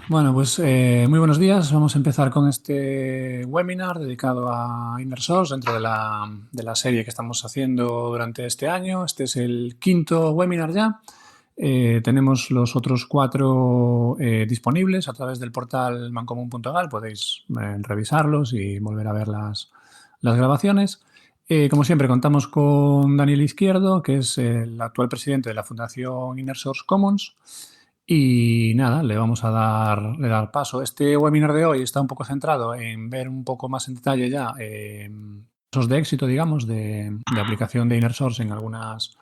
Bueno, pues muy buenos días. Vamos a empezar con este webinar dedicado a Innersource dentro de la serie que estamos haciendo durante este año. Este es el quinto webinar ya. Tenemos los otros 4 disponibles a través del portal mancomun.gal. Podéis revisarlos y volver a ver las grabaciones. Como siempre, contamos con Daniel Izquierdo, que es el actual presidente de la Fundación Innersource Commons. Y nada, le vamos a dar paso. Este webinar de hoy está un poco centrado en ver un poco más en detalle ya casos de éxito, digamos, de aplicación de Innersource en algunas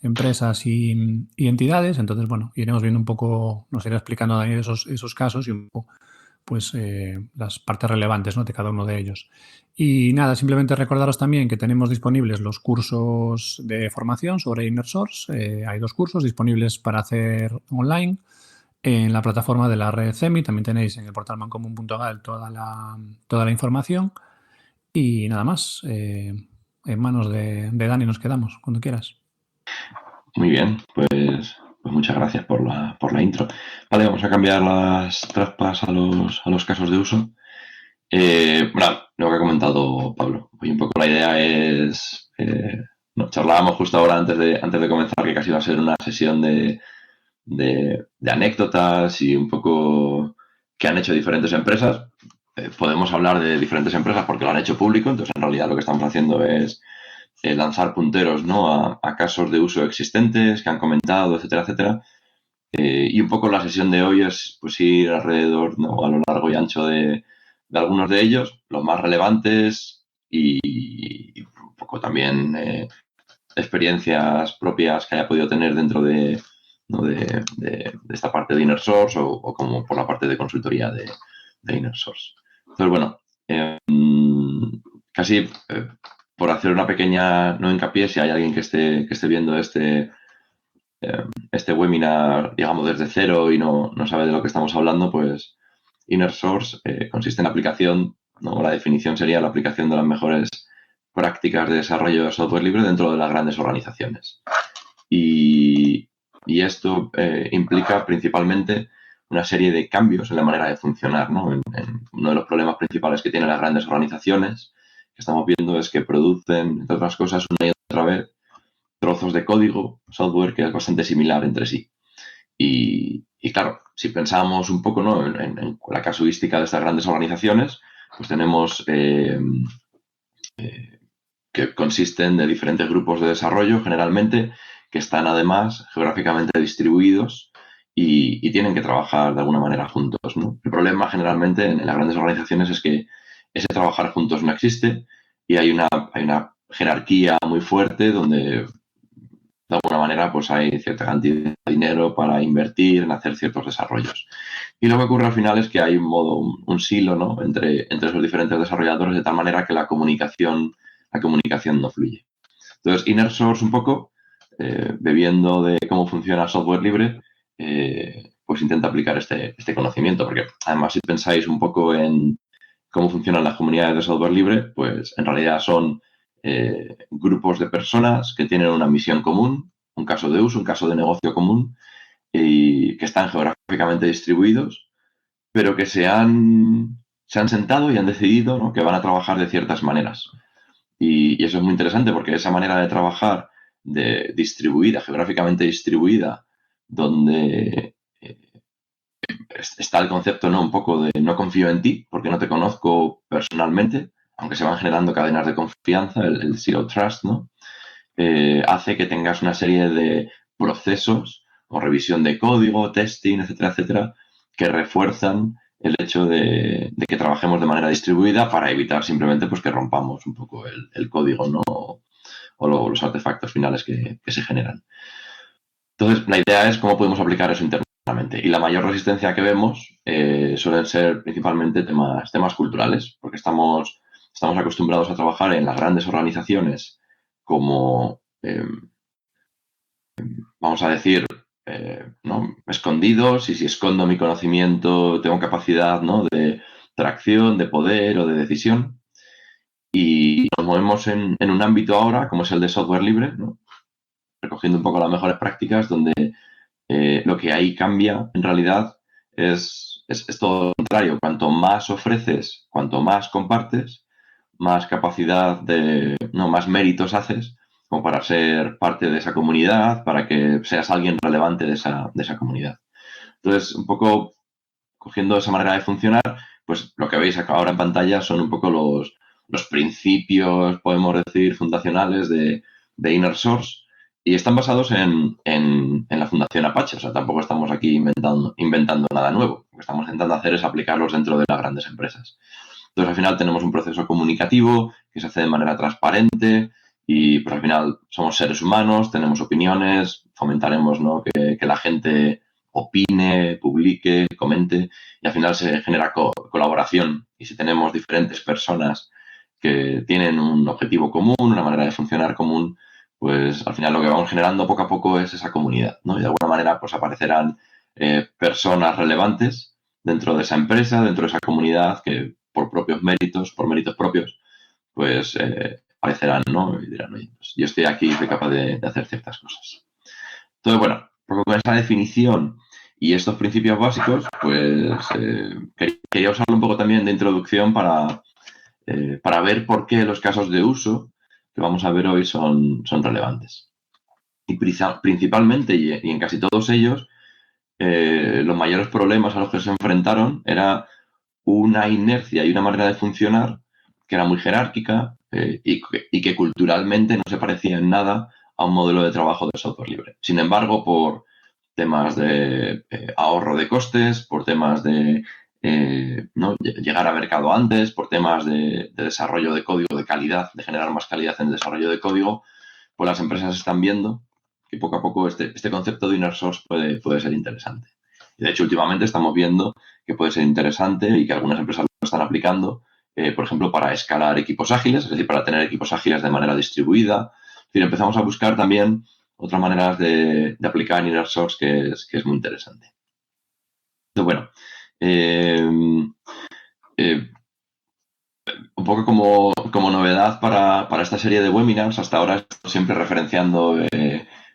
empresas y entidades. Entonces, bueno, iremos viendo un poco, nos irá explicando Daniel esos casos y un poco pues las partes relevantes, ¿no?, de cada uno de ellos. Y nada, simplemente recordaros también que tenemos disponibles los cursos de formación sobre Innersource. Hay 2 cursos disponibles para hacer online en la plataforma de la red CEMI. También tenéis en el portal mancomun.gal toda la información. Y nada más, en manos de Dani nos quedamos, cuando quieras. Muy bien, pues muchas gracias por la intro. Vale, vamos a cambiar las trampas a los casos de uso. Bueno, lo que ha comentado Pablo. Hoy un poco la idea es, charlábamos justo ahora antes de comenzar que casi va a ser una sesión de anécdotas y un poco qué han hecho diferentes empresas. Podemos hablar de diferentes empresas porque lo han hecho público, entonces en realidad lo que estamos haciendo es lanzar punteros, ¿no?, a casos de uso existentes que han comentado, etcétera, etcétera. Y un poco la sesión de hoy es pues ir alrededor, ¿no?, a lo largo y ancho de algunos de ellos, los más relevantes y un poco también experiencias propias que haya podido tener dentro de, ¿no?, de esta parte de Innersource o como por la parte de consultoría de Innersource. Entonces, bueno, casi por hacer una pequeña no hincapié, si hay alguien que esté viendo este webinar, digamos, desde cero y no sabe de lo que estamos hablando, pues Innersource consiste en aplicación, ¿no? La definición sería la aplicación de las mejores prácticas de desarrollo de software libre dentro de las grandes organizaciones. Y esto implica principalmente una serie de cambios en la manera de funcionar, ¿no? En uno de los problemas principales que tienen las grandes organizaciones que estamos viendo es que producen, entre otras cosas, una y otra vez trozos de código, software que es bastante similar entre sí. Y claro, si pensamos un poco, ¿no?, en la casuística de estas grandes organizaciones, pues tenemos que consisten de diferentes grupos de desarrollo, generalmente, que están además geográficamente distribuidos y tienen que trabajar de alguna manera juntos, ¿no? El problema generalmente en las grandes organizaciones es que ese trabajar juntos no existe y hay una jerarquía muy fuerte donde de alguna manera pues hay cierta cantidad de dinero para invertir en hacer ciertos desarrollos. Y lo que ocurre al final es que hay un silo, ¿no?, entre esos diferentes desarrolladores de tal manera que la comunicación no fluye. Entonces, Innersource un poco, bebiendo de cómo funciona el software libre, pues intenta aplicar este conocimiento, porque además si pensáis un poco en cómo funcionan las comunidades de software libre, pues en realidad son grupos de personas que tienen una misión común, un caso de uso, un caso de negocio común, y que están geográficamente distribuidos, pero que se han sentado y han decidido, ¿no?, que van a trabajar de ciertas maneras. Y eso es muy interesante porque esa manera de trabajar geográficamente distribuida, donde está el concepto, ¿no?, un poco de no confío en ti porque no te conozco personalmente, aunque se van generando cadenas de confianza, el Zero Trust, ¿no?, hace que tengas una serie de procesos o revisión de código, testing, etcétera, etcétera, que refuerzan el hecho de que trabajemos de manera distribuida para evitar simplemente pues, que rompamos un poco el código, ¿no?, o los artefactos finales que se generan. Entonces, la idea es cómo podemos aplicar eso internamente. Y la mayor resistencia que vemos suelen ser principalmente temas culturales, porque estamos acostumbrados a trabajar en las grandes organizaciones como, vamos a decir, ¿no?, escondidos, y si escondo mi conocimiento tengo capacidad, ¿no?, de tracción, de poder o de decisión. Y nos movemos en un ámbito ahora, como es el de software libre, ¿no?, recogiendo un poco las mejores prácticas, donde lo que ahí cambia en realidad es es todo lo contrario. Cuanto más ofreces, cuanto más compartes, más capacidad no, más méritos haces como para ser parte de esa comunidad, para que seas alguien relevante de esa comunidad. Entonces, un poco cogiendo esa manera de funcionar, pues lo que veis ahora en pantalla son un poco los principios, podemos decir, fundacionales de Inner Source, y están basados en la Fundación Apache. O sea, tampoco estamos aquí inventando nada nuevo. Lo que estamos intentando hacer es aplicarlos dentro de las grandes empresas. Entonces, al final tenemos un proceso comunicativo que se hace de manera transparente y, pues, al final somos seres humanos, tenemos opiniones, fomentaremos, ¿no?, que la gente opine, publique, comente, y al final se genera colaboración. Y si tenemos diferentes personas que tienen un objetivo común, una manera de funcionar común, pues al final lo que vamos generando poco a poco es esa comunidad, ¿no? Y de alguna manera pues aparecerán personas relevantes dentro de esa empresa, dentro de esa comunidad, que por propios méritos, por méritos propios, pues aparecerán, ¿no? Y dirán, oye, pues yo estoy aquí y soy capaz de hacer ciertas cosas. Entonces, bueno, un poco con esa definición y estos principios básicos, pues quería usarlo un poco también de introducción para ver por qué los casos de uso que vamos a ver hoy son relevantes. Y principalmente, y en casi todos ellos, los mayores problemas a los que se enfrentaron era una inercia y una manera de funcionar que era muy jerárquica y que culturalmente no se parecía en nada a un modelo de trabajo de software libre. Sin embargo, por temas de ahorro de costes, por temas de ¿no?, llegar a mercado antes, por temas de desarrollo de código de calidad, de generar más calidad en el desarrollo de código, pues las empresas están viendo que poco a poco este concepto de inner source puede ser interesante. Y de hecho, últimamente estamos viendo que puede ser interesante y que algunas empresas lo están aplicando, por ejemplo, para escalar equipos ágiles, es decir, para tener equipos ágiles de manera distribuida. Es decir, empezamos a buscar también otras maneras de aplicar Inner Source que es muy interesante. Entonces, bueno, un poco como novedad para esta serie de webinars, hasta ahora estoy siempre referenciando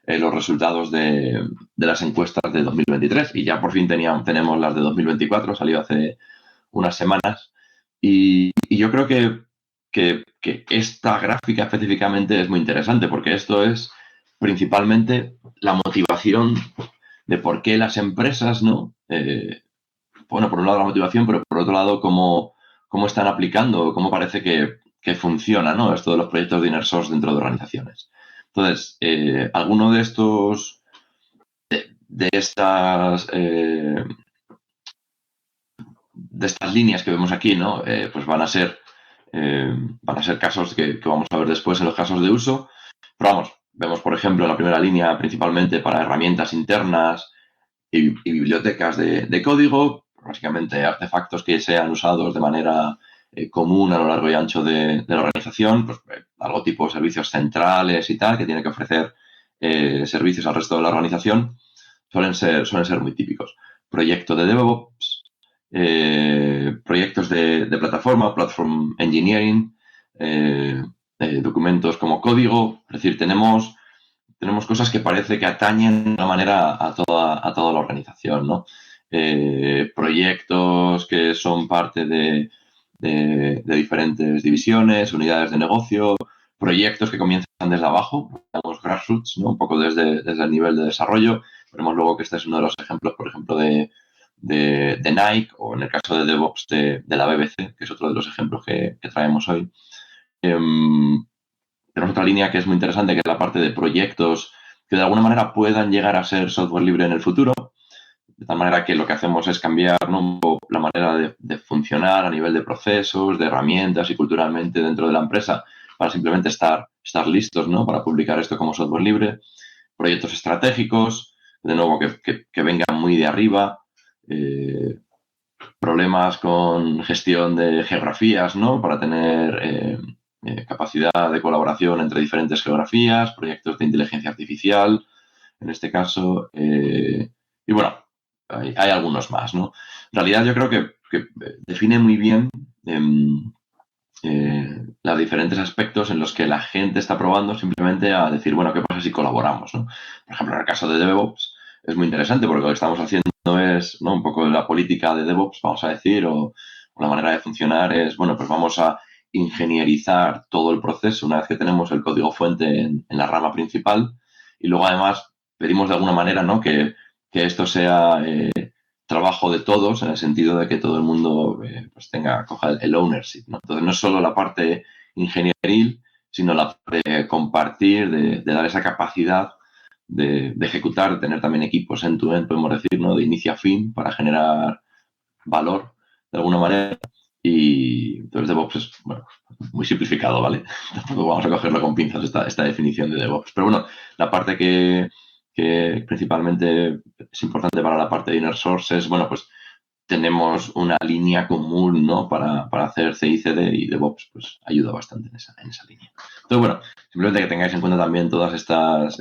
los resultados de las encuestas de 2023 y ya por fin tenemos las de 2024, salió hace unas semanas y yo creo que esta gráfica específicamente es muy interesante porque esto es principalmente la motivación de por qué las empresas, ¿no? Bueno, por un lado la motivación, pero por otro lado cómo están aplicando, cómo parece que funciona, ¿no?, esto de los proyectos de Inner Source dentro de organizaciones. Entonces, alguno de estos, de estas líneas que vemos aquí, ¿no?, pues van a ser casos que vamos a ver después en los casos de uso. Pero vamos, vemos, por ejemplo, en la primera línea principalmente para herramientas internas y bibliotecas de código, básicamente artefactos que sean usados de manera común a lo largo y ancho de la organización, pues algo tipo servicios centrales y tal, que tiene que ofrecer servicios al resto de la organización, suelen ser muy típicos. Proyecto de DevOps, proyectos de plataforma, platform engineering, documentos como código, es decir, tenemos cosas que parece que atañen de una manera a toda la organización, ¿no? Proyectos que son parte de diferentes divisiones, unidades de negocio, proyectos que comienzan desde abajo, digamos grassroots, ¿no?, un poco desde el nivel de desarrollo. Veremos luego que este es uno de los ejemplos, por ejemplo, de Nike, o en el caso de DevOps de la BBC, que es otro de los ejemplos que traemos hoy. Tenemos otra línea que es muy interesante, que es la parte de proyectos que de alguna manera puedan llegar a ser software libre en el futuro, de tal manera que lo que hacemos es cambiar, ¿no?, un poco la manera de funcionar a nivel de procesos, de herramientas y culturalmente dentro de la empresa para simplemente estar listos, ¿no?, para publicar esto como software libre. Proyectos estratégicos, de nuevo, que vengan muy de arriba. Problemas con gestión de geografías, ¿no?, para tener capacidad de colaboración entre diferentes geografías, proyectos de inteligencia artificial, en este caso, y bueno, hay algunos más, ¿no? En realidad yo creo que define muy bien los diferentes aspectos en los que la gente está probando simplemente a decir, bueno, ¿qué pasa si colaboramos, ¿no? Por ejemplo, en el caso de DevOps, es muy interesante porque lo que estamos haciendo es, ¿no?, un poco la política de DevOps, vamos a decir, o la manera de funcionar es, bueno, pues vamos a ingenierizar todo el proceso una vez que tenemos el código fuente en la rama principal y luego además pedimos de alguna manera, ¿no?, que esto sea trabajo de todos en el sentido de que todo el mundo pues coja el ownership, ¿no? Entonces no es solo la parte ingenieril, sino la parte de compartir, de dar esa capacidad de ejecutar, de tener también equipos end-to-end, podemos decir, ¿no?, de inicio a fin para generar valor de alguna manera. Y entonces DevOps es, bueno, muy simplificado, ¿vale? Tampoco vamos a cogerlo con pinzas esta definición de DevOps. Pero bueno, la parte que principalmente es importante para la parte de Inner Source es, bueno, pues tenemos una línea común, ¿no?, para hacer CI/CD y DevOps pues ayuda bastante en esa línea. Entonces, bueno, simplemente que tengáis en cuenta también todas estas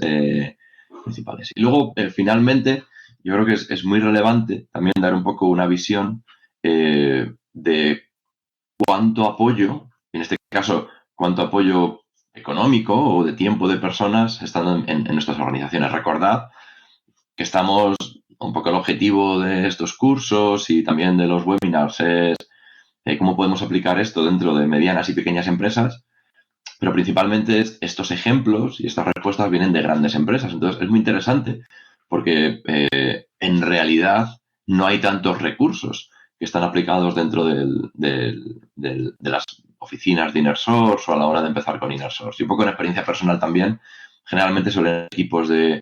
principales. Y luego, finalmente, yo creo que es muy relevante también dar un poco una visión de cuánto apoyo, en este caso, cuánto apoyo económico o de tiempo de personas están en nuestras organizaciones. Recordad que estamos, un poco el objetivo de estos cursos y también de los webinars es cómo podemos aplicar esto dentro de medianas y pequeñas empresas, pero principalmente estos ejemplos y estas respuestas vienen de grandes empresas. Entonces, es muy interesante porque en realidad no hay tantos recursos que están aplicados dentro de las oficinas de Inner Source o a la hora de empezar con Inner Source. Y un poco en experiencia personal también, generalmente suelen equipos de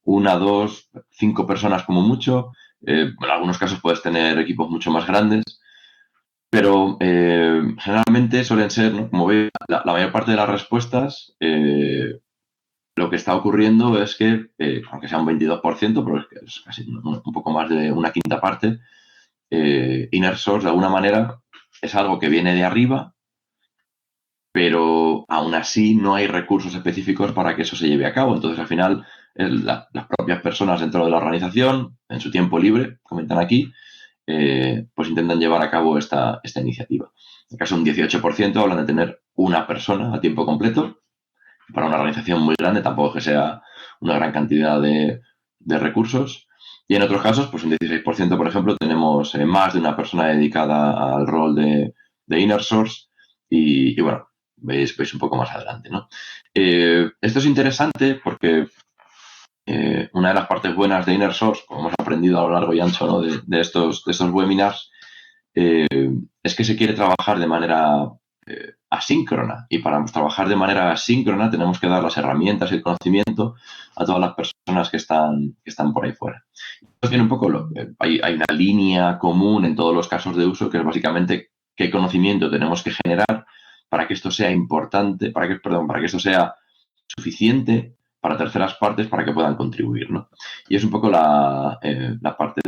1, 2, 5 personas como mucho. En algunos casos puedes tener equipos mucho más grandes, pero generalmente suelen ser, ¿no?, como veis, la mayor parte de las respuestas, lo que está ocurriendo es que, aunque sea un 22%, pero es casi un poco más de una quinta parte, Inner Source de alguna manera es algo que viene de arriba, pero aún así no hay recursos específicos para que eso se lleve a cabo. Entonces, al final, las propias personas dentro de la organización, en su tiempo libre, comentan aquí, pues intentan llevar a cabo esta iniciativa. En el caso de un 18% hablan de tener una persona a tiempo completo. Para una organización muy grande tampoco que sea una gran cantidad de recursos. Y en otros casos, pues un 16%, por ejemplo, tenemos más de una persona dedicada al rol de Inner Source y bueno, veis un poco más adelante, ¿no? Esto es interesante porque una de las partes buenas de Inner Source, como hemos aprendido a lo largo y ancho, ¿no?, de estos webinars, es que se quiere trabajar de manera asíncrona. Y para trabajar de manera asíncrona tenemos que dar las herramientas y el conocimiento a todas las personas que están por ahí fuera. Esto tiene un poco hay una línea común en todos los casos de uso que es básicamente qué conocimiento tenemos que generar para que esto sea importante, para que esto sea suficiente para terceras partes para que puedan contribuir, ¿no? Y es un poco la parte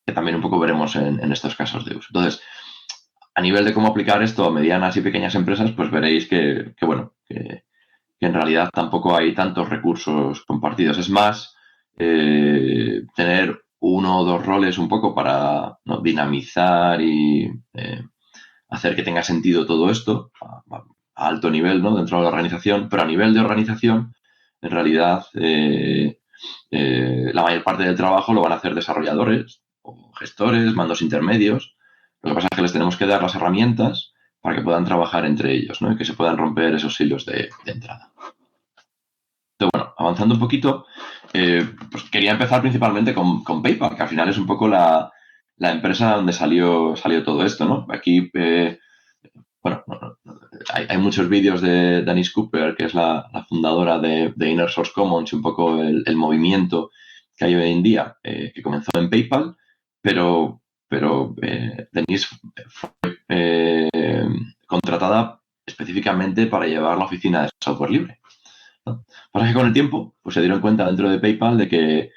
que también un poco veremos en estos casos de uso. Entonces, a nivel de cómo aplicar esto a medianas y pequeñas empresas, pues veréis que en realidad tampoco hay tantos recursos compartidos. Es más, tener uno o dos roles un poco para, ¿no?, dinamizar y hacer que tenga sentido todo esto a alto nivel, ¿no?, dentro de la organización, pero a nivel de organización, en realidad, la mayor parte del trabajo lo van a hacer desarrolladores o gestores, mandos intermedios. Lo que pasa es que les tenemos que dar las herramientas para que puedan trabajar entre ellos, ¿no?, y que se puedan romper esos hilos de entrada. Entonces, bueno, avanzando un poquito, pues quería empezar principalmente con PayPal, que al final es un poco la empresa donde salió todo esto, ¿no? Aquí, bueno, hay muchos vídeos de Denise Cooper, que es la fundadora de Inner Source Commons, y un poco el movimiento que hay hoy en día, que comenzó en PayPal, pero Denise fue contratada específicamente para llevar la oficina de software libre, ¿no? Pasa que con el tiempo pues se dieron cuenta dentro de PayPal de que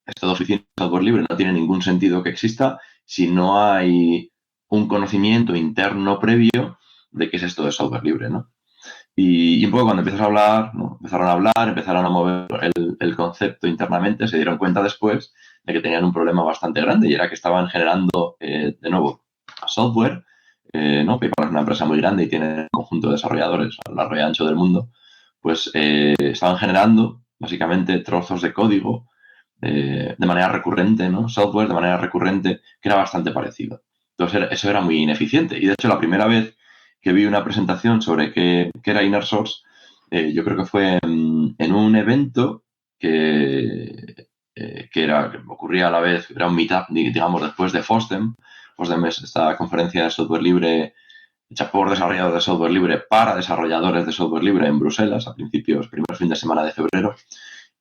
esto de oficina de software libre no tiene ningún sentido que exista si no hay un conocimiento interno previo de qué es esto de software libre, ¿no? Y un poco cuando empiezas a hablar, ¿no?, empezaron a mover el concepto internamente, se dieron cuenta después de que tenían un problema bastante grande y era que estaban generando, de nuevo, software, ¿no? PayPal es una empresa muy grande y tiene un conjunto de desarrolladores a lo largo y ancho del mundo, pues estaban generando básicamente trozos de código de manera recurrente, ¿no? Software de manera recurrente, que era bastante parecido. Entonces, eso era muy ineficiente. Y de hecho, la primera vez que vi una presentación sobre qué era Inner Source, yo creo que fue en un evento que ocurría a la vez, era un meetup, digamos, después de FOSDEM. FOSDEM es esta conferencia de software libre hecha por desarrolladores de software libre para desarrolladores de software libre en Bruselas a principios, primer fin de semana de febrero.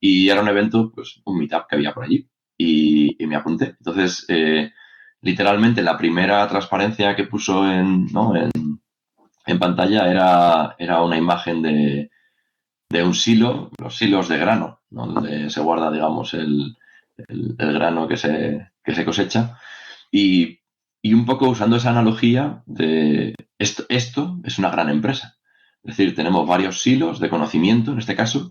Y era un evento, pues un meetup que había por allí. Y me apunté. Entonces, literalmente la primera transparencia que puso en pantalla era una imagen de un silo, los silos de grano, ¿no? Donde se guarda, digamos, el grano que se cosecha. Y un poco usando esa analogía de esto es una gran empresa. Es decir, tenemos varios silos de conocimiento, en este caso,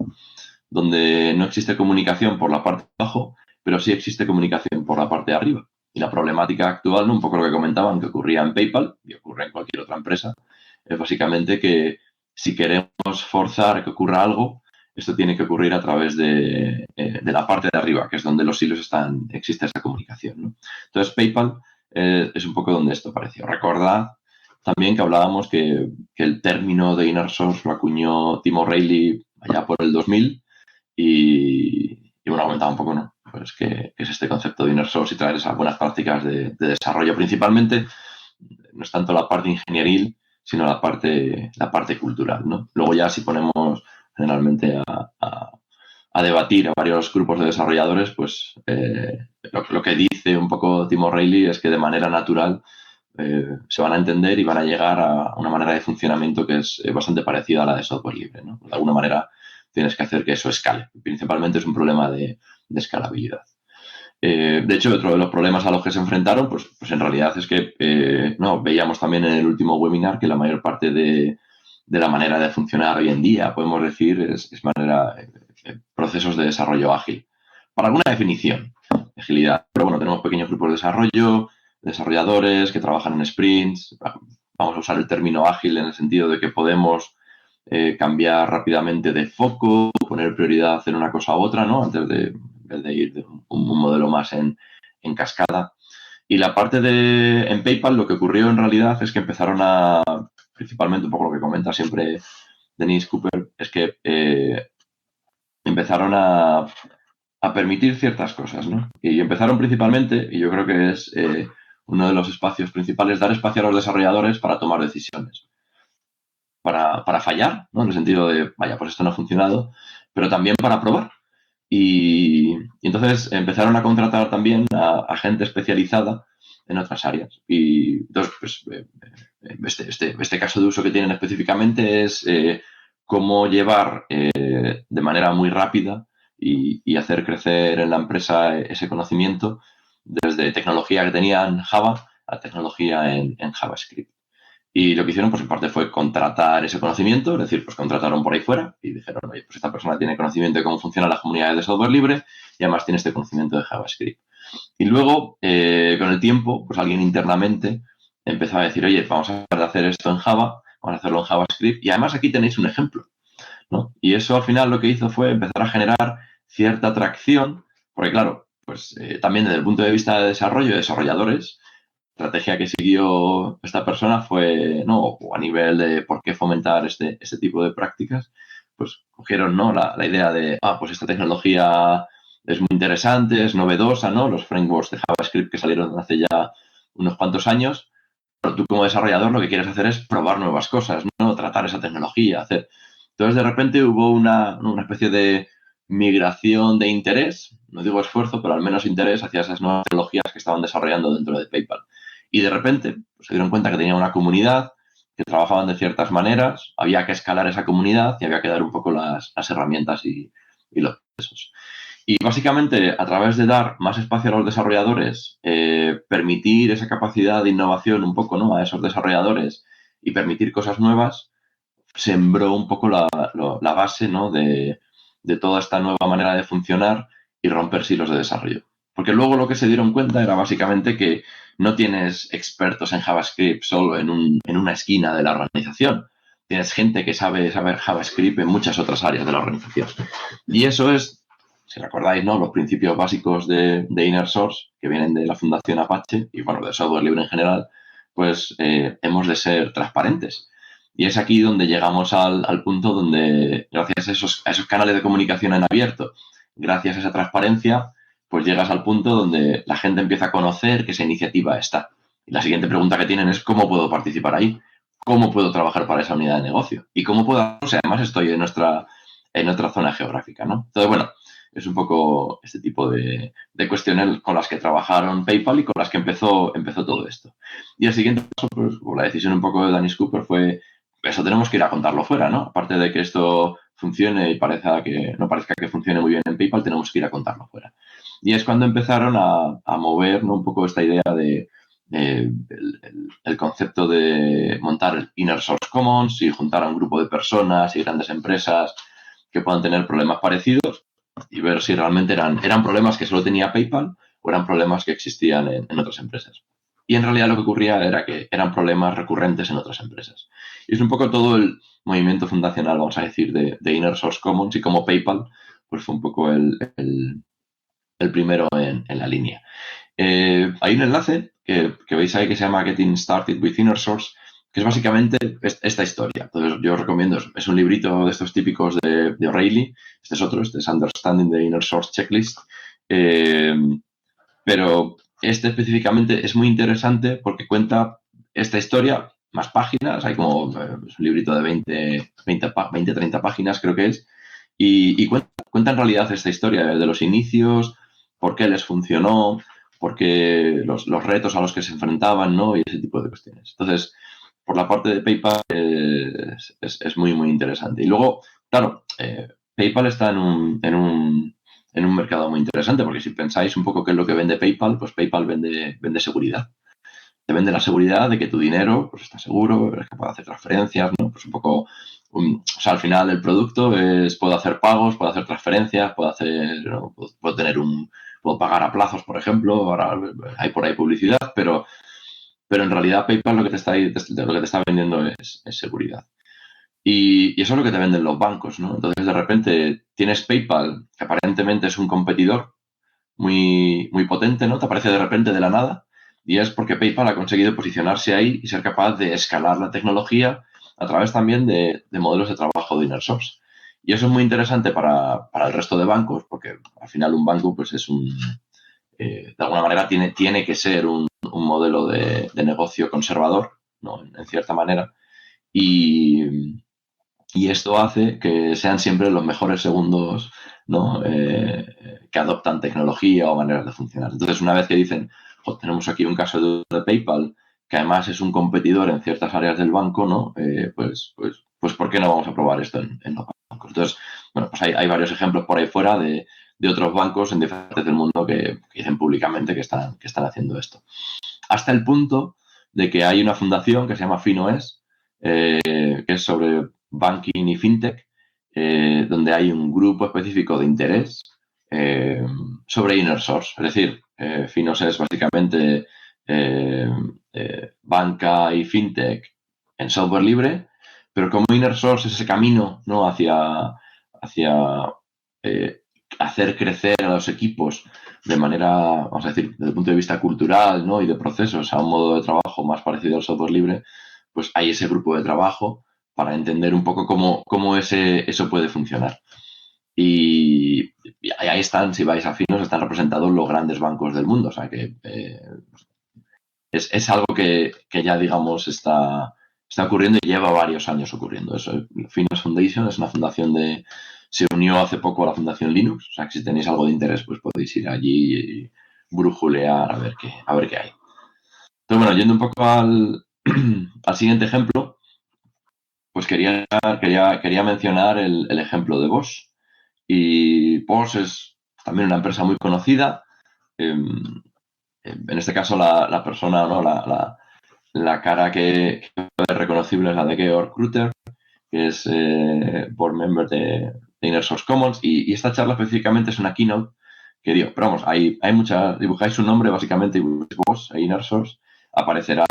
donde no existe comunicación por la parte de abajo, pero sí existe comunicación por la parte de arriba. Y la problemática actual, ¿no? Un poco lo que comentaban, que ocurría en PayPal y ocurre en cualquier otra empresa, es básicamente que si queremos forzar que ocurra algo, esto tiene que ocurrir a través de la parte de arriba, que es donde los hilos existe esa comunicación, ¿no? Entonces, PayPal es un poco donde esto apareció. Recordad también que hablábamos que el término de Inner Source lo acuñó Tim O'Reilly allá por el 2000 y bueno, comentaba un poco, ¿no? Pues que es este concepto de Inner Source y traer esas buenas prácticas de desarrollo. Principalmente, no es tanto la parte ingenieril, sino la parte cultural, ¿no? Luego ya si ponemos generalmente a debatir a varios grupos de desarrolladores, pues lo que dice un poco Tim O'Reilly es que de manera natural se van a entender y van a llegar a una manera de funcionamiento que es bastante parecida a la de software libre, ¿no? De alguna manera tienes que hacer que eso escale. Principalmente es un problema de escalabilidad. De hecho, otro de los problemas a los que se enfrentaron, pues en realidad es que no, veíamos también en el último webinar que la mayor parte de la manera de funcionar hoy en día, podemos decir, es procesos de desarrollo ágil. Para alguna definición de agilidad. Pero bueno, tenemos pequeños grupos de desarrollo, desarrolladores que trabajan en sprints. Vamos a usar el término ágil en el sentido de que podemos cambiar rápidamente de foco, poner prioridad en una cosa u otra, ¿no? Antes de ir de un modelo más en cascada. Y la parte en PayPal lo que ocurrió en realidad es que empezaron principalmente un poco lo que comenta siempre Denise Cooper, es que empezaron a permitir ciertas cosas, ¿no? Y empezaron principalmente, y yo creo que es uno de los espacios principales, dar espacio a los desarrolladores para tomar decisiones. Para fallar, ¿no? En el sentido de, vaya, pues esto no ha funcionado, pero también para probar. Y entonces empezaron a contratar también a gente especializada en otras áreas. Y entonces, pues, este caso de uso que tienen específicamente es cómo llevar de manera muy rápida y hacer crecer en la empresa ese conocimiento desde tecnología que tenían Java a tecnología en JavaScript. Y lo que hicieron, pues en parte fue contratar ese conocimiento, es decir, pues contrataron por ahí fuera y dijeron, oye, pues esta persona tiene conocimiento de cómo funcionan las comunidades de software libre y además tiene este conocimiento de JavaScript. Y luego, con el tiempo, pues alguien internamente empezó a decir, oye, vamos a hacer esto en Java, vamos a hacerlo en JavaScript y además aquí tenéis un ejemplo, ¿no? Y eso al final lo que hizo fue empezar a generar cierta atracción, porque claro, pues también desde el punto de vista de desarrollo, de desarrolladores, estrategia que siguió esta persona fue, ¿no? O a nivel de por qué fomentar este tipo de prácticas, pues cogieron, ¿no? La idea de, pues esta tecnología es muy interesante, es novedosa, ¿no? Los frameworks de JavaScript que salieron hace ya unos cuantos años, pero tú como desarrollador lo que quieres hacer es probar nuevas cosas, ¿no? Tratar esa tecnología, hacer. Entonces, de repente hubo una especie de migración de interés, no digo esfuerzo, pero al menos interés hacia esas nuevas tecnologías que estaban desarrollando dentro de PayPal. Y de repente pues, se dieron cuenta que tenían una comunidad, que trabajaban de ciertas maneras, había que escalar esa comunidad y había que dar un poco las herramientas y los procesos. Y básicamente, a través de dar más espacio a los desarrolladores, permitir esa capacidad de innovación un poco, ¿no? A esos desarrolladores y permitir cosas nuevas, sembró un poco la base, ¿no? de toda esta nueva manera de funcionar y romper silos de desarrollo. Porque luego lo que se dieron cuenta era básicamente que no tienes expertos en JavaScript solo en una esquina de la organización. tienes gente que sabe JavaScript en muchas otras áreas de la organización. Y eso es, si recordáis, ¿no?, los principios básicos de Inner Source, que vienen de la Fundación Apache y, bueno, del software libre en general, pues hemos de ser transparentes. Y es aquí donde llegamos al punto donde, gracias a esos canales de comunicación en abierto, gracias a esa transparencia, pues llegas al punto donde la gente empieza a conocer que esa iniciativa está. Y la siguiente pregunta que tienen es: ¿cómo puedo participar ahí? ¿Cómo puedo trabajar para esa unidad de negocio? ¿Y cómo puedo, o sea, además estoy en nuestra zona geográfica, ¿no? Entonces, bueno, es un poco este tipo de cuestiones con las que trabajaron PayPal y con las que empezó todo esto. Y el siguiente paso, pues, la decisión un poco de Dennis Cooper fue: eso tenemos que ir a contarlo fuera, ¿no? Aparte de que esto funcione y no parezca que funcione muy bien en PayPal, tenemos que ir a contarlo fuera. Y es cuando empezaron a mover, ¿no?, un poco esta idea de el concepto de montar Inner Source Commons y juntar a un grupo de personas y grandes empresas que puedan tener problemas parecidos y ver si realmente eran problemas que solo tenía PayPal o eran problemas que existían en otras empresas. Y en realidad lo que ocurría era que eran problemas recurrentes en otras empresas. Y es un poco todo el movimiento fundacional, vamos a decir, de Inner Source Commons, y como PayPal pues fue un poco el primero en la línea. Hay un enlace que veis ahí que se llama Getting Started with Inner Source, que es básicamente esta historia. Entonces, yo os recomiendo, es un librito de estos típicos de O'Reilly. Este es Understanding the Inner Source Checklist. Pero este específicamente es muy interesante porque cuenta esta historia, más páginas, hay como es un librito de 20, 30 páginas, creo que es, y cuenta en realidad esta historia de los inicios, por qué les funcionó, por qué los retos a los que se enfrentaban, ¿no?, y ese tipo de cuestiones. Entonces, por la parte de PayPal es muy, muy interesante. Y luego, claro, PayPal está en un mercado muy interesante, porque si pensáis un poco qué es lo que vende PayPal, pues PayPal vende seguridad. Te vende la seguridad de que tu dinero pues está seguro, eres capaz de hacer transferencias, ¿no? Pues un poco, o sea, al final el producto puedo hacer pagos, puedo hacer transferencias, ¿no?, puedo pagar a plazos, por ejemplo. Ahora hay por ahí publicidad, pero en realidad PayPal lo que te está vendiendo es seguridad. Y eso es lo que te venden los bancos, ¿no? Entonces, de repente, tienes PayPal, que aparentemente es un competidor muy, muy potente, ¿no? Te aparece de repente de la nada, y es porque PayPal ha conseguido posicionarse ahí y ser capaz de escalar la tecnología a través también de modelos de trabajo de Inner Source. Y eso es muy interesante para el resto de bancos, porque al final un banco, pues de alguna manera tiene que ser un modelo de negocio conservador, ¿no?, en cierta manera. Y esto hace que sean siempre los mejores segundos, ¿no?, que adoptan tecnología o maneras de funcionar. Entonces, una vez que dicen: tenemos aquí un caso de PayPal, que además es un competidor en ciertas áreas del banco, ¿no?, pues ¿por qué no vamos a probar esto en los bancos? Entonces, bueno, pues hay varios ejemplos por ahí fuera de otros bancos en diferentes partes del mundo que dicen públicamente que están haciendo esto. Hasta el punto de que hay una fundación que se llama FinOS, que es sobre banking y fintech, donde hay un grupo específico de interés sobre Inner Source. Es decir, FinOS es básicamente banca y fintech en software libre, pero como Inner Source es ese camino, ¿no?, hacia hacer crecer a los equipos de manera, vamos a decir, desde el punto de vista cultural, ¿no?, y de procesos, a un modo de trabajo más parecido al software libre, pues hay ese grupo de trabajo para entender un poco cómo eso puede funcionar. Y ahí están, si vais a Finos, están representados los grandes bancos del mundo. O sea que es algo que ya, digamos, está ocurriendo y lleva varios años ocurriendo. Eso, Finos Foundation es una fundación se unió hace poco a la Fundación Linux. O sea que si tenéis algo de interés, pues podéis ir allí y brujulear a ver qué hay. Entonces, bueno, yendo un poco al siguiente ejemplo, pues quería mencionar el ejemplo de Bosch. Y Bosch es también una empresa muy conocida. En este caso, la persona, ¿no?, la cara que es reconocible es la de Georg Kruter, que es board member de Inner Source Commons. Y esta charla específicamente es una keynote que dio. Pero vamos, hay muchas. Dibujáis su nombre básicamente y Bosch e Inner Source, aparecerá,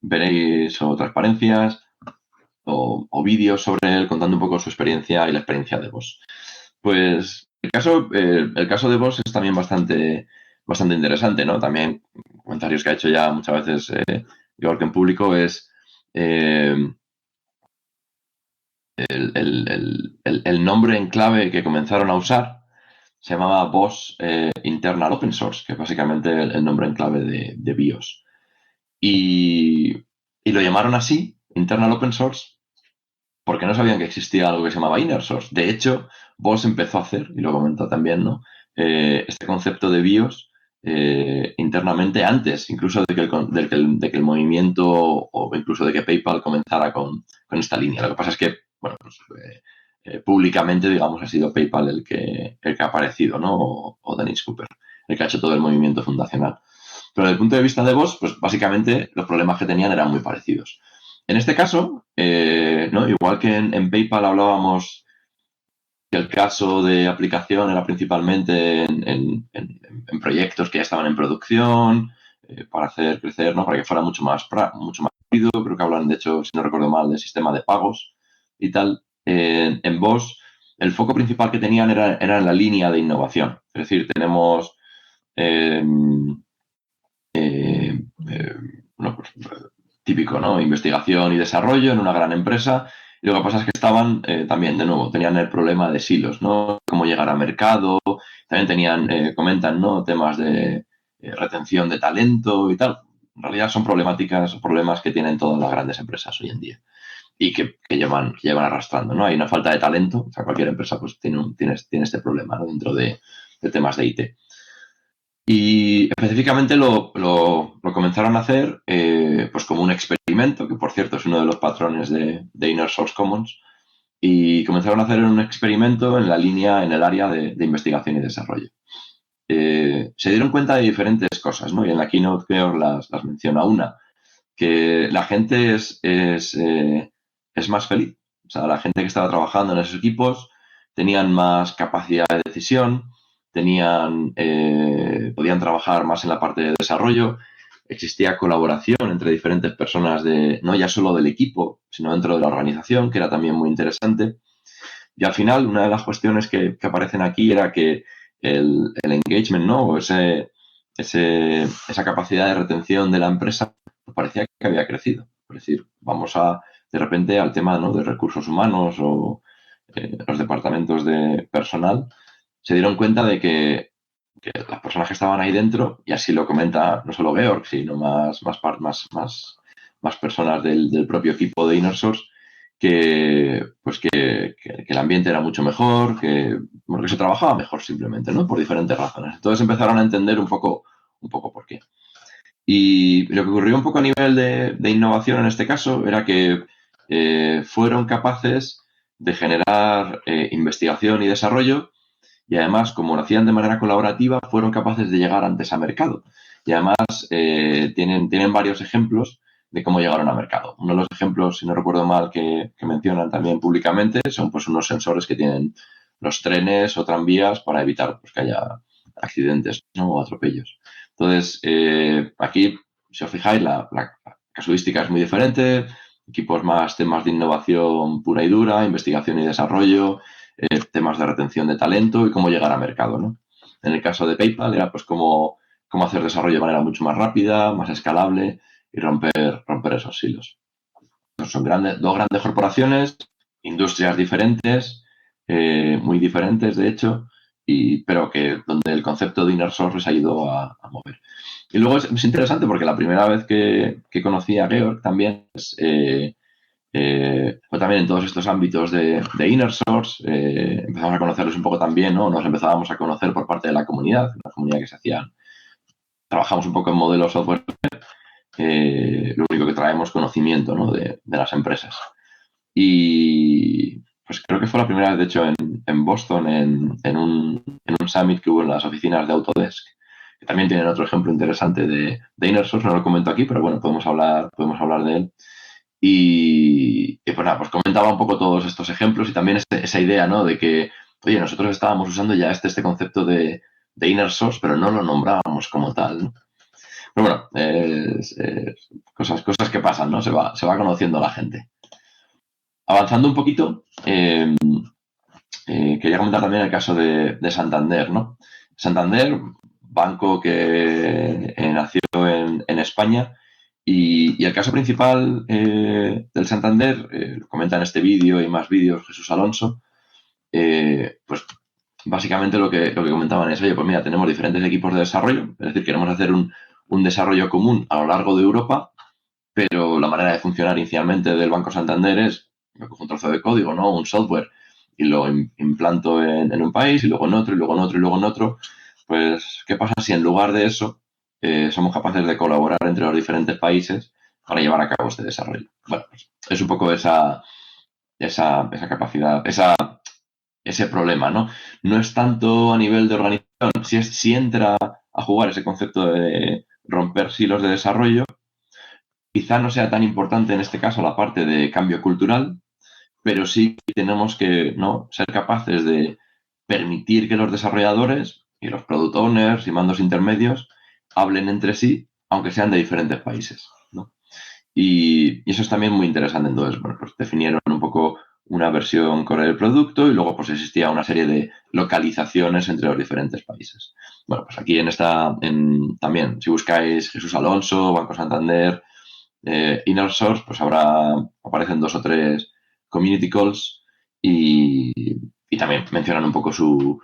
veréis o transparencias, o vídeos sobre él contando un poco su experiencia y la experiencia de Boss. Pues el caso de Boss es también bastante interesante, ¿no? También comentarios que ha hecho ya muchas veces Georg en público es eh, el nombre en clave que comenzaron a usar se llamaba Boss Internal Open Source, que es básicamente el nombre en clave de BIOS. Y lo llamaron así, Internal Open Source, porque no sabían que existía algo que se llamaba Inner Source. De hecho, Boss empezó a hacer, y lo comentó también, ¿no? Este concepto de BIOS internamente antes, incluso de que el movimiento o incluso de que PayPal comenzara con esta línea. Lo que pasa es que, bueno, pues, públicamente, digamos, ha sido PayPal el que ha aparecido, ¿no? O Dennis Cooper, el que ha hecho todo el movimiento fundacional. Pero desde el punto de vista de Boss, pues básicamente los problemas que tenían eran muy parecidos. En este caso, ¿no? Igual que en PayPal hablábamos que el caso de aplicación era principalmente en proyectos que ya estaban en producción, para hacer crecer, ¿no? Para que fuera mucho más rápido. Creo que hablan, de hecho, si no recuerdo mal, del sistema de pagos y tal. En Boss, el foco principal que tenían era en la línea de innovación. Es decir, tenemos eh, bueno, pues, típico, ¿no? Investigación y desarrollo en una gran empresa. Y lo que pasa es que estaban también, de nuevo, tenían el problema de silos, ¿no? Cómo llegar a mercado. También tenían, comentan, ¿no? Temas de retención de talento y tal. En realidad son problemas que tienen todas las grandes empresas hoy en día y que llevan arrastrando, ¿no? Hay una falta de talento. O sea, cualquier empresa pues tiene este problema, ¿no? Dentro de temas de IT. Y específicamente lo comenzaron a hacer pues como un experimento, que por cierto es uno de los patrones de Inner Source Commons, y comenzaron a hacer un experimento en el área de investigación y desarrollo. Se dieron cuenta de diferentes cosas, ¿no? Y en la keynote creo las menciona una, que la gente es más feliz. O sea, la gente que estaba trabajando en esos equipos tenían más capacidad de decisión, podían trabajar más en la parte de desarrollo, existía colaboración entre diferentes personas no ya solo del equipo, sino dentro de la organización, que era también muy interesante. Y al final, una de las cuestiones que aparecen aquí era que el engagement, ¿no? O esa capacidad de retención de la empresa pues parecía que había crecido. Es decir, vamos de repente al tema, ¿no? De recursos humanos o los departamentos de personal, se dieron cuenta de que las personas que estaban ahí dentro, y así lo comenta no solo Georg, sino más personas del propio equipo de InnerSource, que el ambiente era mucho mejor, que se trabajaba mejor simplemente, ¿no? Por diferentes razones. Entonces empezaron a entender un poco por qué. Y lo que ocurrió un poco a nivel de innovación en este caso era que fueron capaces de generar investigación y desarrollo y además, como lo hacían de manera colaborativa, fueron capaces de llegar antes a mercado. Y además tienen varios ejemplos de cómo llegaron a mercado. Uno de los ejemplos, si no recuerdo mal, que mencionan también públicamente son pues unos sensores que tienen los trenes o tranvías para evitar pues, que haya accidentes, ¿no? O atropellos. Entonces, aquí, si os fijáis, la casuística es muy diferente, temas de innovación pura y dura, investigación y desarrollo, temas de retención de talento y cómo llegar a mercado, ¿no? En el caso de PayPal era pues cómo hacer desarrollo de manera mucho más rápida, más escalable y romper esos silos. Son dos grandes corporaciones, industrias diferentes, muy diferentes de hecho, pero que donde el concepto de Inner Source les ha ido a mover. Y luego es interesante porque la primera vez que conocí a Georg también fue también en todos estos ámbitos de Inner Source, empezamos a conocerlos un poco también, ¿no? Nos empezábamos a conocer por parte de la comunidad que se hacían. Trabajamos un poco en modelos software, lo único que traemos conocimiento, ¿no? de las empresas. Y pues creo que fue la primera vez, de hecho, en Boston, en un summit que hubo en las oficinas de Autodesk, que también tienen otro ejemplo interesante de Inner Source, no lo comento aquí, pero bueno, podemos hablar de él. Y pues nada, pues comentaba un poco todos estos ejemplos y también esa idea, ¿no? De que, oye, nosotros estábamos usando ya este concepto de Inner Source, pero no lo nombrábamos como tal, ¿no? Pero bueno, cosas que pasan, ¿no? Se va conociendo a la gente. Avanzando un poquito, quería comentar también el caso de Santander, ¿no? Santander, banco que nació en España, y el caso principal del Santander, lo comenta en este vídeo y más vídeos Jesús Alonso, pues básicamente lo que comentaban es, oye, pues mira, tenemos diferentes equipos de desarrollo, es decir, queremos hacer un desarrollo común a lo largo de Europa, pero la manera de funcionar inicialmente del Banco Santander es, me cojo un trozo de código, ¿no? Un software, y lo implanto en un país, y luego en otro, y luego en otro, y luego en otro. Pues, ¿qué pasa si en lugar de eso somos capaces de colaborar entre los diferentes países para llevar a cabo este desarrollo? Bueno, pues es un poco esa capacidad, ese problema, ¿no? No es tanto a nivel de organización, si entra a jugar ese concepto de romper silos de desarrollo. Quizá no sea tan importante en este caso la parte de cambio cultural, pero sí tenemos que, ¿no?, ser capaces de permitir que los desarrolladores y los product owners y mandos intermedios hablen entre sí, aunque sean de diferentes países, ¿no? Y eso es también muy interesante. Entonces, bueno, pues definieron un poco una versión core del producto y luego pues existía una serie de localizaciones entre los diferentes países. Bueno, pues aquí también, si buscáis Jesús Alonso, Banco Santander, Inner Source, pues aparecen 2 o 3 community calls y también mencionan un poco su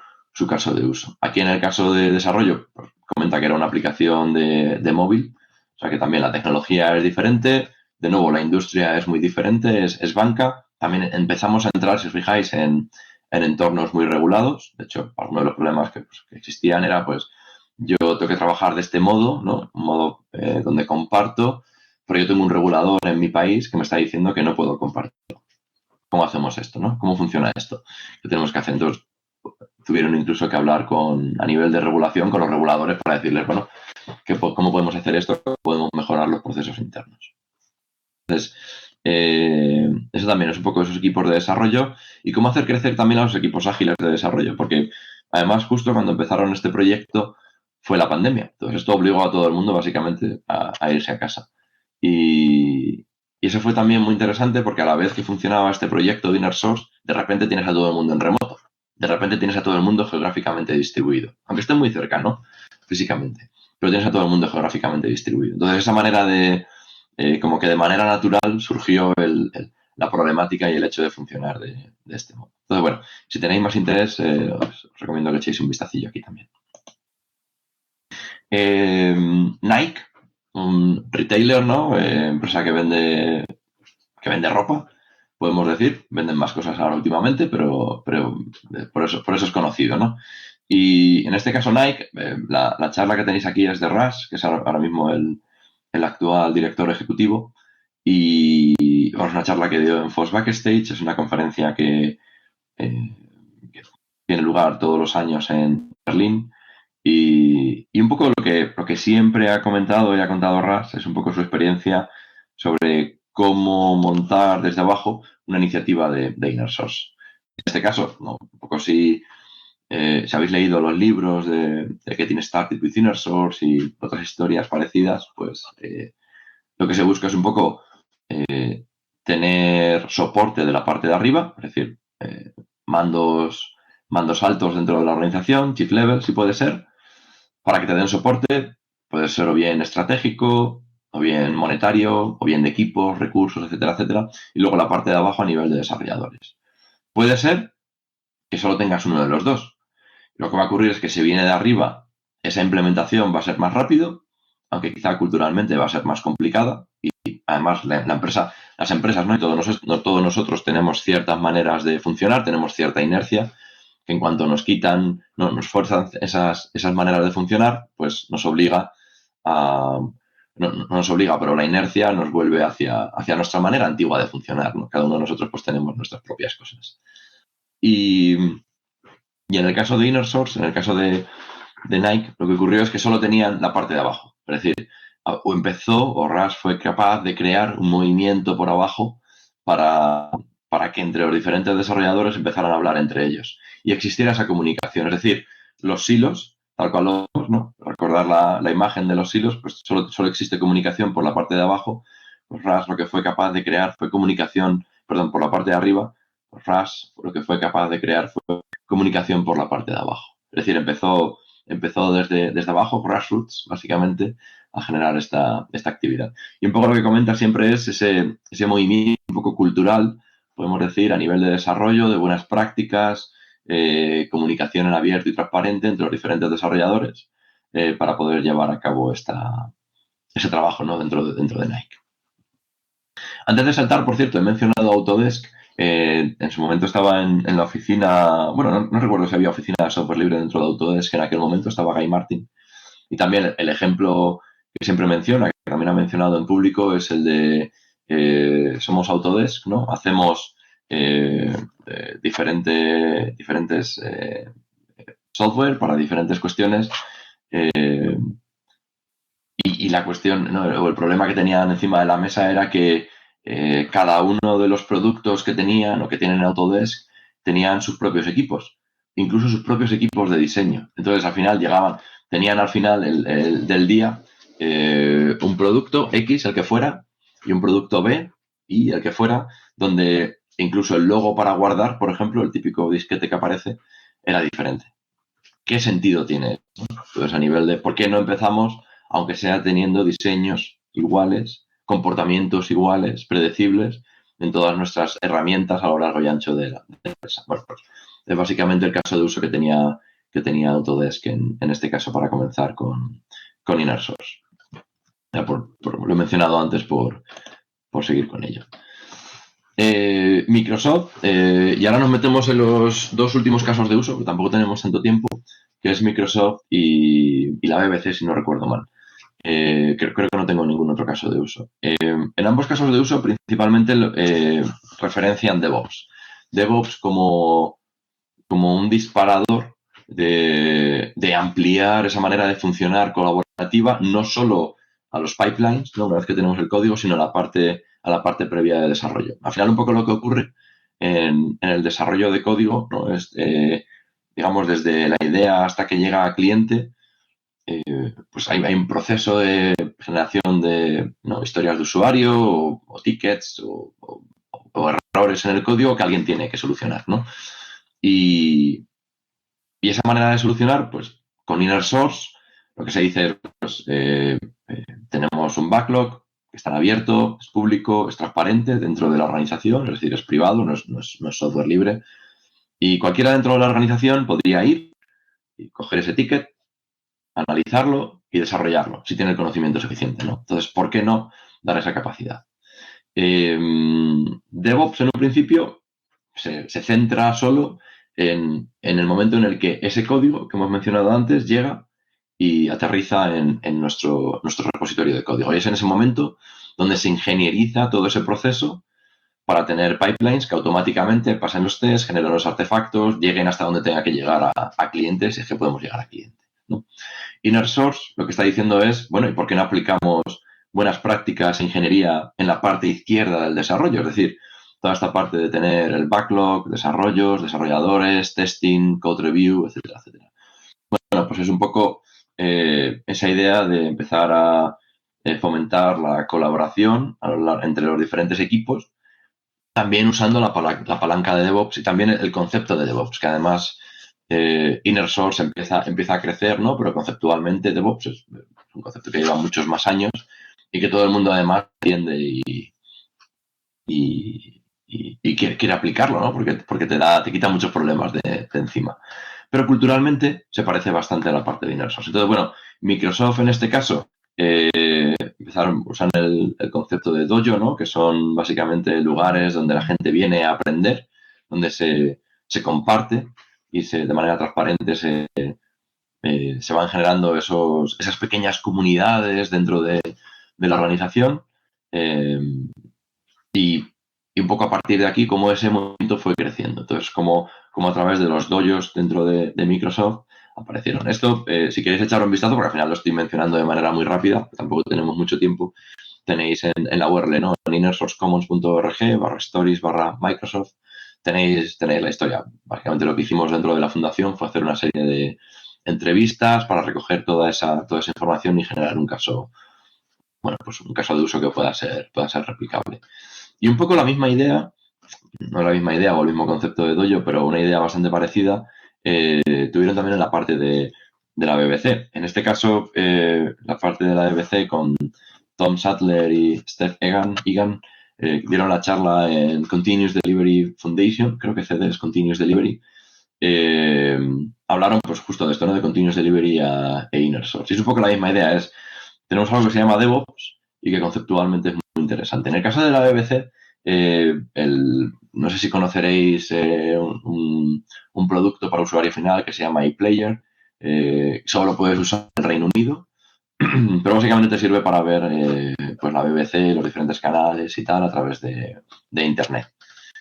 caso de uso. Aquí en el caso de desarrollo, pues, comenta que era una aplicación de móvil, o sea que también la tecnología es diferente, de nuevo la industria es muy diferente, es banca. También empezamos a entrar, si os fijáis, en entornos muy regulados. De hecho, uno de los problemas que existían era, pues, yo tengo que trabajar de este modo, ¿no? Un modo donde comparto, pero yo tengo un regulador en mi país que me está diciendo que no puedo compartir. ¿Cómo hacemos esto, no? ¿Cómo funciona esto? ¿Qué tenemos que hacer? Entonces, tuvieron incluso que hablar a nivel de regulación con los reguladores para decirles, bueno, ¿cómo podemos hacer esto? ¿Cómo podemos mejorar los procesos internos? Entonces, eso también es un poco esos equipos de desarrollo y cómo hacer crecer también a los equipos ágiles de desarrollo, porque además justo cuando empezaron este proyecto fue la pandemia. Entonces, esto obligó a todo el mundo básicamente a irse a casa. Y eso fue también muy interesante porque a la vez que funcionaba este proyecto de Inner Source, de repente tienes a todo el mundo en remoto. De repente tienes a todo el mundo geográficamente distribuido. Aunque esté muy cerca, ¿no? Físicamente. Pero tienes a todo el mundo geográficamente distribuido. Entonces, esa manera como que de manera natural surgió la problemática y el hecho de funcionar de este modo. Entonces, bueno, si tenéis más interés, os recomiendo que echéis un vistacillo aquí también. Nike, un retailer, ¿no? Empresa que vende ropa, podemos decir. Venden más cosas ahora últimamente, pero por eso es conocido, ¿no? Y en este caso Nike, la charla que tenéis aquí es de Russ, que es ahora mismo el actual director ejecutivo. Y bueno, es una charla que dio en Fox Backstage, es una conferencia que tiene lugar todos los años en Berlín. Y un poco lo que siempre ha comentado y ha contado Russ es un poco su experiencia sobre cómo montar desde abajo una iniciativa de Inner Source. En este caso, ¿no? Un poco si habéis leído los libros de Getting Started with Inner Source y otras historias parecidas, pues lo que se busca es un poco tener soporte de la parte de arriba, es decir, mandos altos dentro de la organización, chief level, si puede ser, para que te den soporte, puede ser o bien estratégico, o bien monetario, o bien de equipos, recursos, etcétera, etcétera, y luego la parte de abajo a nivel de desarrolladores. Puede ser que solo tengas uno de los dos. Lo que va a ocurrir es que si viene de arriba, esa implementación va a ser más rápido, aunque quizá culturalmente va a ser más complicada. Y además las empresas, ¿no? Y todos nosotros tenemos ciertas maneras de funcionar, tenemos cierta inercia, que en cuanto nos quitan, nos fuerzan esas maneras de funcionar, pues nos obliga no nos obliga, pero la inercia nos vuelve hacia nuestra manera antigua de funcionar, ¿no? Cada uno de nosotros pues tenemos nuestras propias cosas. Y en el caso de Inner Source, en el caso de Nike, lo que ocurrió es que solo tenían la parte de abajo. Es decir, o Russ fue capaz de crear un movimiento por abajo para que entre los diferentes desarrolladores empezaran a hablar entre ellos y existiera esa comunicación. Es decir, los silos, tal cual lo vemos, ¿no? Recordar la imagen de los silos, pues solo existe comunicación por la parte de abajo. Pues Russ lo que fue capaz de crear fue comunicación perdón, por la parte de arriba, Rush lo que fue capaz de crear fue comunicación por la parte de abajo. Es decir, empezó desde abajo, grassroots, básicamente, a generar esta actividad. Y un poco lo que comenta siempre es ese movimiento un poco cultural, podemos decir, a nivel de desarrollo, de buenas prácticas, comunicación en abierto y transparente entre los diferentes desarrolladores para poder llevar a cabo ese trabajo, ¿no? dentro de Nike. Antes de saltar, por cierto, he mencionado Autodesk. En su momento estaba en la oficina, bueno, no recuerdo si había oficina de software libre dentro de Autodesk, en aquel momento estaba Guy Martin. Y también el ejemplo que siempre menciona, que también ha mencionado en público, es el de somos Autodesk, ¿no? Hacemos diferentes software para diferentes cuestiones. Y la cuestión, ¿no? O el problema que tenían encima de la mesa era que cada uno de los productos que tenían o que tienen en Autodesk tenían sus propios equipos, incluso sus propios equipos de diseño. Entonces, al final tenían al final del día un producto X, el que fuera, y un producto B, y el que fuera, donde incluso el logo para guardar, por ejemplo, el típico disquete que aparece, era diferente. ¿Qué sentido tiene esto? Entonces, a nivel de por qué no empezamos, aunque sea teniendo diseños iguales, comportamientos iguales, predecibles, en todas nuestras herramientas a lo largo y ancho de la empresa. Bueno, pues es básicamente el caso de uso que tenía Autodesk en este caso para comenzar con Inner Source. Ya lo he mencionado antes por seguir con ello. Microsoft, y ahora nos metemos en los dos últimos casos de uso, que tampoco tenemos tanto tiempo, que es Microsoft y la BBC, si no recuerdo mal. Creo que no tengo ningún otro caso de uso. En ambos casos de uso, principalmente referencian DevOps. DevOps como un disparador de ampliar esa manera de funcionar colaborativa, no solo a los pipelines, ¿no? Una vez que tenemos el código, sino a la parte previa de desarrollo. Al final, un poco lo que ocurre en el desarrollo de código, ¿no? Es, digamos, desde la idea hasta que llega al cliente, pues hay un proceso de generación de historias de usuario o tickets o errores en el código que alguien tiene que solucionar, ¿no? Y esa manera de solucionar, pues con Inner Source, lo que se dice es, pues, tenemos un backlog que está abierto, es público, es transparente dentro de la organización, es decir, es privado, no es software libre. Y cualquiera dentro de la organización podría ir y coger ese ticket, analizarlo y desarrollarlo, si tiene el conocimiento suficiente, ¿no? Entonces, ¿por qué no dar esa capacidad? DevOps, en un principio, se centra solo en el momento en el que ese código que hemos mencionado antes llega y aterriza en nuestro repositorio de código. Y es en ese momento donde se ingenieriza todo ese proceso para tener pipelines que automáticamente pasen los tests, generen los artefactos, lleguen hasta donde tenga que llegar a clientes, si es que podemos llegar a clientes, ¿no? Inner Source lo que está diciendo es, bueno, ¿y por qué no aplicamos buenas prácticas e ingeniería en la parte izquierda del desarrollo? Es decir, toda esta parte de tener el backlog, desarrollos, desarrolladores, testing, code review, etcétera, etcétera. Bueno, pues es un poco esa idea de empezar a fomentar la colaboración entre los diferentes equipos, también usando la palanca de DevOps y también el concepto de DevOps, que además Inner Source empieza a crecer, ¿no? Pero conceptualmente DevOps es un concepto que lleva muchos más años y que todo el mundo además entiende y quiere aplicarlo, ¿no? Porque te quita muchos problemas de encima. Pero culturalmente se parece bastante a la parte de Inner Source. Entonces, bueno, Microsoft en este caso empezaron a usar el concepto de dojo, ¿no? Que son básicamente lugares donde la gente viene a aprender, donde se comparte y de manera transparente se van generando esas pequeñas comunidades dentro de la organización y un poco a partir de aquí cómo ese movimiento fue creciendo. Entonces, como a través de los dojos dentro de Microsoft aparecieron. Esto, si queréis echar un vistazo, porque al final lo estoy mencionando de manera muy rápida, tampoco tenemos mucho tiempo, tenéis en la URL, ¿no? En innersourcecommons.org/stories/Microsoft tenéis la historia. Básicamente lo que hicimos dentro de la fundación fue hacer una serie de entrevistas para recoger toda esa información y generar un caso, bueno, pues un caso de uso que pueda ser replicable. Y un poco la misma idea no es la misma idea o el mismo concepto de dojo, pero una idea bastante parecida, tuvieron también en la parte de la BBC. En este caso, la parte de la BBC con Tom Sattler y Steph Egan dieron la charla en Continuous Delivery Foundation, creo que CD es Continuous Delivery. Hablaron pues justo de esto, ¿no? De Continuous Delivery e Inner Source. Y es un poco la misma idea, tenemos algo que se llama DevOps y que conceptualmente es muy interesante. En el caso de la BBC, no sé si conoceréis un producto para usuario final que se llama iPlayer. Solo puedes usar en el Reino Unido, pero básicamente te sirve para ver pues la BBC, los diferentes canales y tal a través de Internet.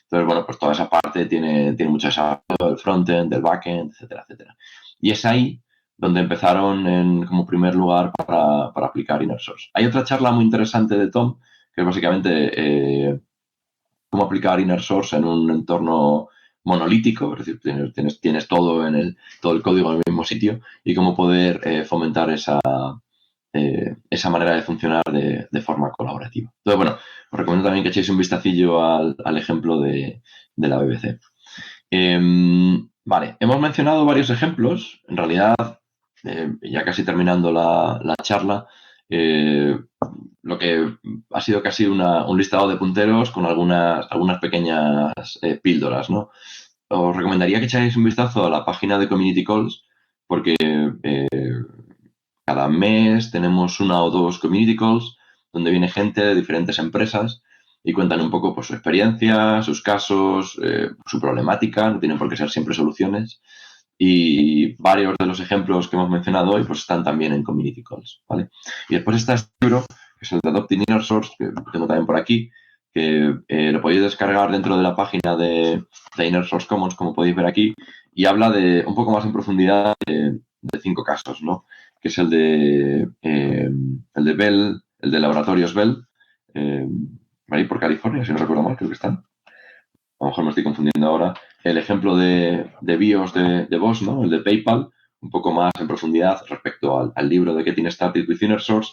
Entonces, bueno, pues toda esa parte tiene mucho desarrollo del frontend, del backend, etcétera, etcétera. Y es ahí donde empezaron como primer lugar para aplicar Inner Source. Hay otra charla muy interesante de Tom, que es básicamente cómo aplicar Inner Source en un entorno monolítico, es decir, tienes todo todo el código en el mismo sitio, y cómo poder fomentar esa manera de funcionar de forma colaborativa. Entonces, bueno, os recomiendo también que echéis un vistacillo al ejemplo de la BBC. Vale, hemos mencionado varios ejemplos. En realidad, ya casi terminando la charla, lo que ha sido casi un listado de punteros con algunas pequeñas píldoras, ¿no? Os recomendaría que echáis un vistazo a la página de Community Calls, porque cada mes tenemos una o dos Community Calls donde viene gente de diferentes empresas y cuentan un poco pues, su experiencia, sus casos, su problemática, no tienen por qué ser siempre soluciones. Y varios de los ejemplos que hemos mencionado hoy pues están también en Community Calls, ¿vale? Y después está este libro, que es el de Adopting Inner Source, que tengo también por aquí, que lo podéis descargar dentro de la página de Inner Source Commons, como podéis ver aquí, y habla de un poco más en profundidad de 5 casos, ¿no? Que es el de Bell, el de Laboratorios Bell, ahí por California, si no recuerdo mal, creo que están. A lo mejor me estoy confundiendo ahora. El ejemplo de BIOS de Bosch, ¿no? El de PayPal, un poco más en profundidad respecto al libro de Getting Started with Inner Source.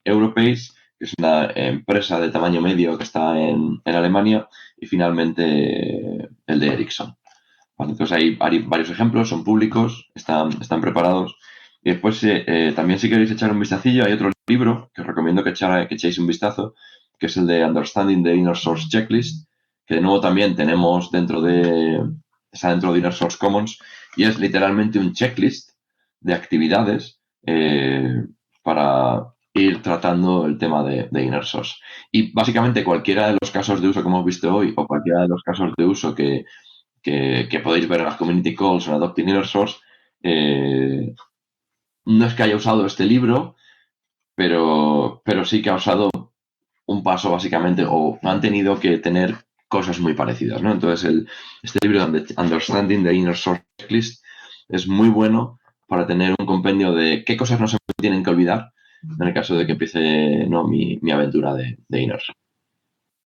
Europace, que es una empresa de tamaño medio que está en Alemania. Y finalmente el de Ericsson. ¿Vale? Entonces hay varios ejemplos, son públicos, están preparados. Y después también si queréis echar un vistacillo, hay otro libro que os recomiendo que echéis un vistazo, que es el de Understanding the Inner Source Checklist, que de nuevo también está dentro de Inner Source Commons, y es literalmente un checklist de actividades para ir tratando el tema de Inner Source. Y básicamente cualquiera de los casos de uso que hemos visto hoy, o cualquiera de los casos de uso que podéis ver en las Community Calls o en Adopting Inner Source, no es que haya usado este libro, pero sí que ha usado un paso básicamente, o han tenido que tener cosas muy parecidas, ¿no? Entonces, este libro de Understanding the Inner Source Checklist es muy bueno para tener un compendio de qué cosas no se tienen que olvidar en el caso de que empiece, ¿no?, mi aventura de Inner Source.